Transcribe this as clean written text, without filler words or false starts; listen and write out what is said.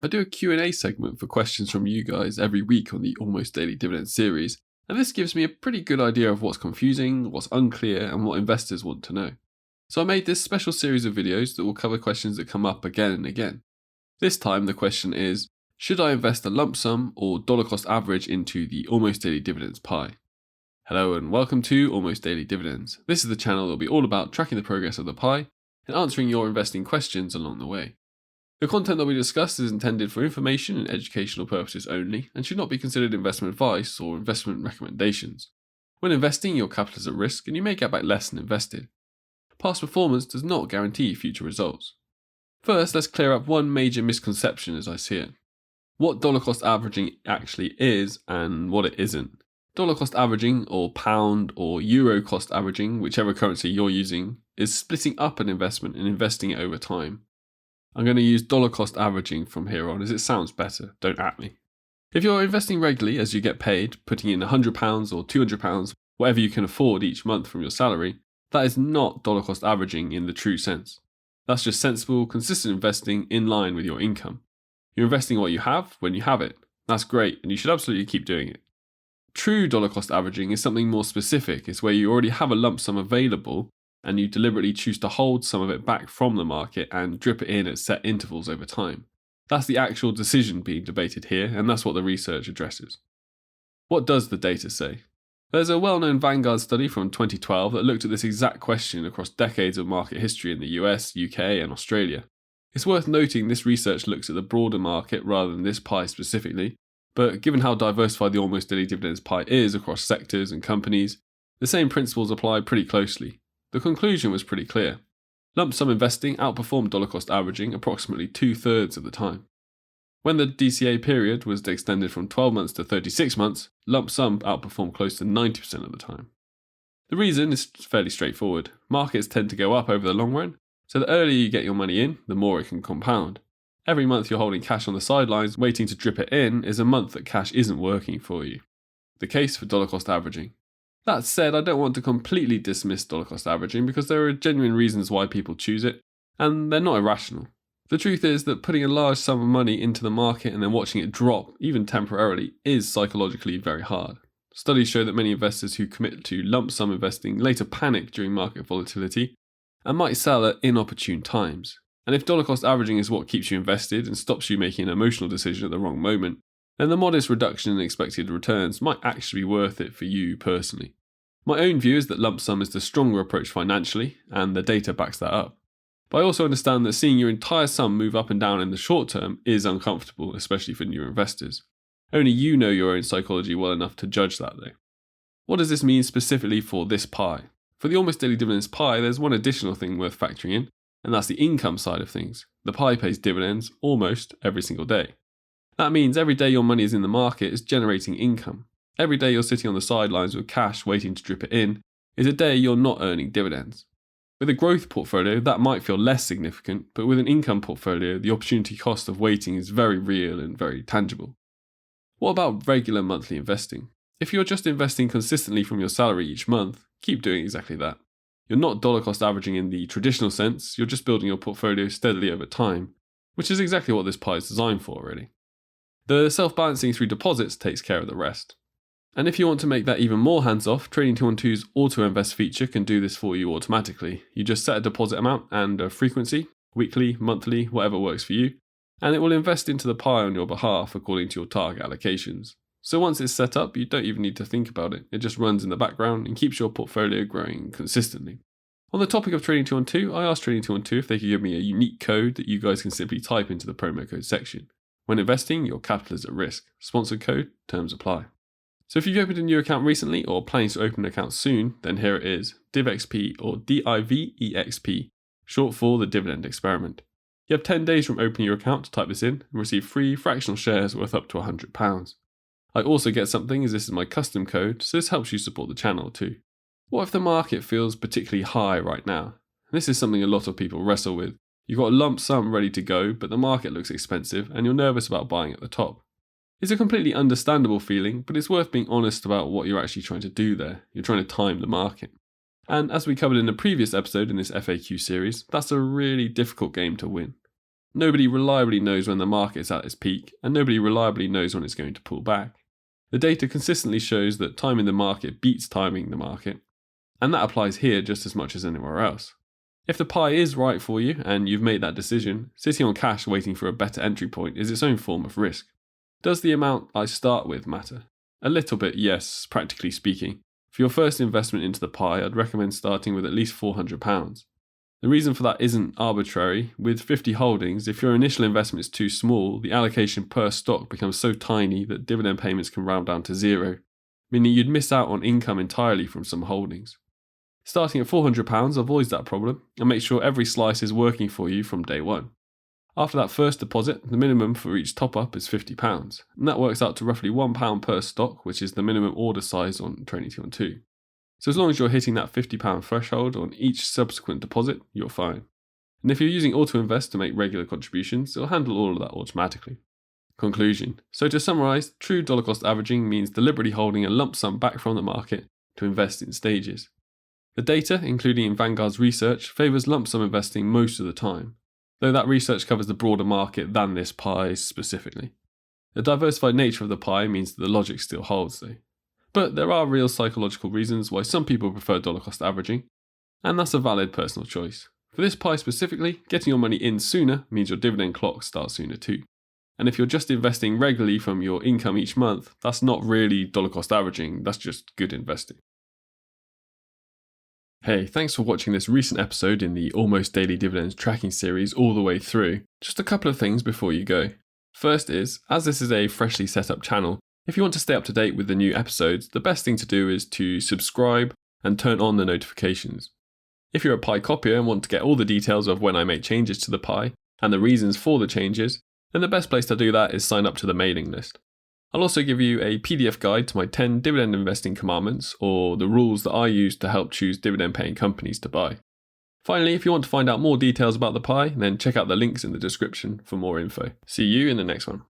I do a Q&A segment for questions from you guys every week on the Almost Daily Dividends series, and this gives me a pretty good idea of what's confusing, what's unclear, and what investors want to know. So I made this special series of videos that will cover questions that come up again and again. This time the question is, should I invest a lump sum or dollar cost average into the Almost Daily Dividends pie? Hello and welcome to Almost Daily Dividends. This is the channel that will be all about tracking the progress of the pie and answering your investing questions along the way. The content that we discuss is intended for information and educational purposes only and should not be considered investment advice or investment recommendations. When investing, your capital is at risk and you may get back less than invested. Past performance does not guarantee future results. First, let's clear up one major misconception as I see it. What dollar cost averaging actually is and what it isn't. Dollar cost averaging, or pound or euro cost averaging, whichever currency you're using, is splitting up an investment and investing it over time. I'm going to use dollar cost averaging from here on as it sounds better, don't at me. If you're investing regularly as you get paid, putting in £100 or £200, whatever you can afford each month from your salary, that is not dollar cost averaging in the true sense. That's just sensible, consistent investing in line with your income. You're investing what you have when you have it. That's great and you should absolutely keep doing it. True dollar cost averaging is something more specific. It's where you already have a lump sum available and you deliberately choose to hold some of it back from the market and drip it in at set intervals over time. That's the actual decision being debated here, and that's what the research addresses. What does the data say? There's a well-known Vanguard study from 2012 that looked at this exact question across decades of market history in the US, UK, and Australia. It's worth noting this research looks at the broader market rather than this pie specifically, but given how diversified the Almost Daily Dividends pie is across sectors and companies, the same principles apply pretty closely. The conclusion was pretty clear. Lump sum investing outperformed dollar cost averaging approximately 2/3 of the time. When the DCA period was extended from 12 months to 36 months, lump sum outperformed close to 90% of the time. The reason is fairly straightforward. Markets tend to go up over the long run, so the earlier you get your money in, the more it can compound. Every month you're holding cash on the sidelines waiting to drip it in is a month that cash isn't working for you. The case for dollar cost averaging. That said, I don't want to completely dismiss dollar cost averaging because there are genuine reasons why people choose it, and they're not irrational. The truth is that putting a large sum of money into the market and then watching it drop, even temporarily, is psychologically very hard. Studies show that many investors who commit to lump sum investing later panic during market volatility and might sell at inopportune times. And if dollar cost averaging is what keeps you invested and stops you making an emotional decision at the wrong moment, then the modest reduction in expected returns might actually be worth it for you personally. My own view is that lump sum is the stronger approach financially, and the data backs that up. But I also understand that seeing your entire sum move up and down in the short term is uncomfortable, especially for newer investors. Only you know your own psychology well enough to judge that though. What does this mean specifically for this pie? For the Almost Daily Dividends pie, there's one additional thing worth factoring in, and that's the income side of things. The pie pays dividends almost every single day. That means every day your money is in the market is generating income. Every day you're sitting on the sidelines with cash waiting to drip it in is a day you're not earning dividends. With a growth portfolio, that might feel less significant, but with an income portfolio, the opportunity cost of waiting is very real and very tangible. What about regular monthly investing? If you're just investing consistently from your salary each month, keep doing exactly that. You're not dollar cost averaging in the traditional sense, you're just building your portfolio steadily over time, which is exactly what this pie is designed for, really. The self-balancing through deposits takes care of the rest. And if you want to make that even more hands-off, Trading212's auto-invest feature can do this for you automatically. You just set a deposit amount and a frequency, weekly, monthly, whatever works for you, and it will invest into the pie on your behalf according to your target allocations. So once it's set up, you don't even need to think about it. It just runs in the background and keeps your portfolio growing consistently. On the topic of Trading212, I asked Trading212 if they could give me a unique code that you guys can simply type into the promo code section. When investing, your capital is at risk. Sponsored code, terms apply. So if you've opened a new account recently or planning to open an account soon, then here it is, DivExP or DIVEXP, short for the dividend experiment. You have 10 days from opening your account to type this in and receive free fractional shares worth up to £100. I also get something as this is my custom code, so this helps you support the channel too. What if the market feels particularly high right now? This is something a lot of people wrestle with. You've got a lump sum ready to go, but the market looks expensive and you're nervous about buying at the top. It's a completely understandable feeling, but it's worth being honest about what you're actually trying to do there. You're trying to time the market. And as we covered in a previous episode in this FAQ series, that's a really difficult game to win. Nobody reliably knows when the market's at its peak, and nobody reliably knows when it's going to pull back. The data consistently shows that timing the market beats timing the market, and that applies here just as much as anywhere else. If the pie is right for you and you've made that decision, sitting on cash waiting for a better entry point is its own form of risk. Does the amount I start with matter? A little bit, yes, practically speaking. For your first investment into the pie, I'd recommend starting with at least £400. The reason for that isn't arbitrary. With 50 holdings, if your initial investment is too small, the allocation per stock becomes so tiny that dividend payments can round down to zero, meaning you'd miss out on income entirely from some holdings. Starting at £400 avoids that problem and makes sure every slice is working for you from day one. After that first deposit, the minimum for each top-up is £50, and that works out to roughly £1 per stock, which is the minimum order size on Trading 212. So as long as you're hitting that £50 threshold on each subsequent deposit, you're fine. And if you're using AutoInvest to make regular contributions, it'll handle all of that automatically. Conclusion. So to summarise, true dollar cost averaging means deliberately holding a lump sum back from the market to invest in stages. The data, including in Vanguard's research, favours lump sum investing most of the time, though that research covers the broader market than this pie specifically. The diversified nature of the pie means that the logic still holds though. But there are real psychological reasons why some people prefer dollar cost averaging, and that's a valid personal choice. For this pie specifically, getting your money in sooner means your dividend clock starts sooner too. And if you're just investing regularly from your income each month, that's not really dollar cost averaging, that's just good investing. Hey, thanks for watching this recent episode in the Almost Daily Dividends tracking series all the way through. Just a couple of things before you go. First is, as this is a freshly set up channel, if you want to stay up to date with the new episodes, the best thing to do is to subscribe and turn on the notifications. If you're a pie copier and want to get all the details of when I make changes to the pie and the reasons for the changes, then the best place to do that is sign up to the mailing list. I'll also give you a PDF guide to my 10 dividend investing commandments, or the rules that I use to help choose dividend paying companies to buy. Finally, if you want to find out more details about the pie, then check out the links in the description for more info. See you in the next one.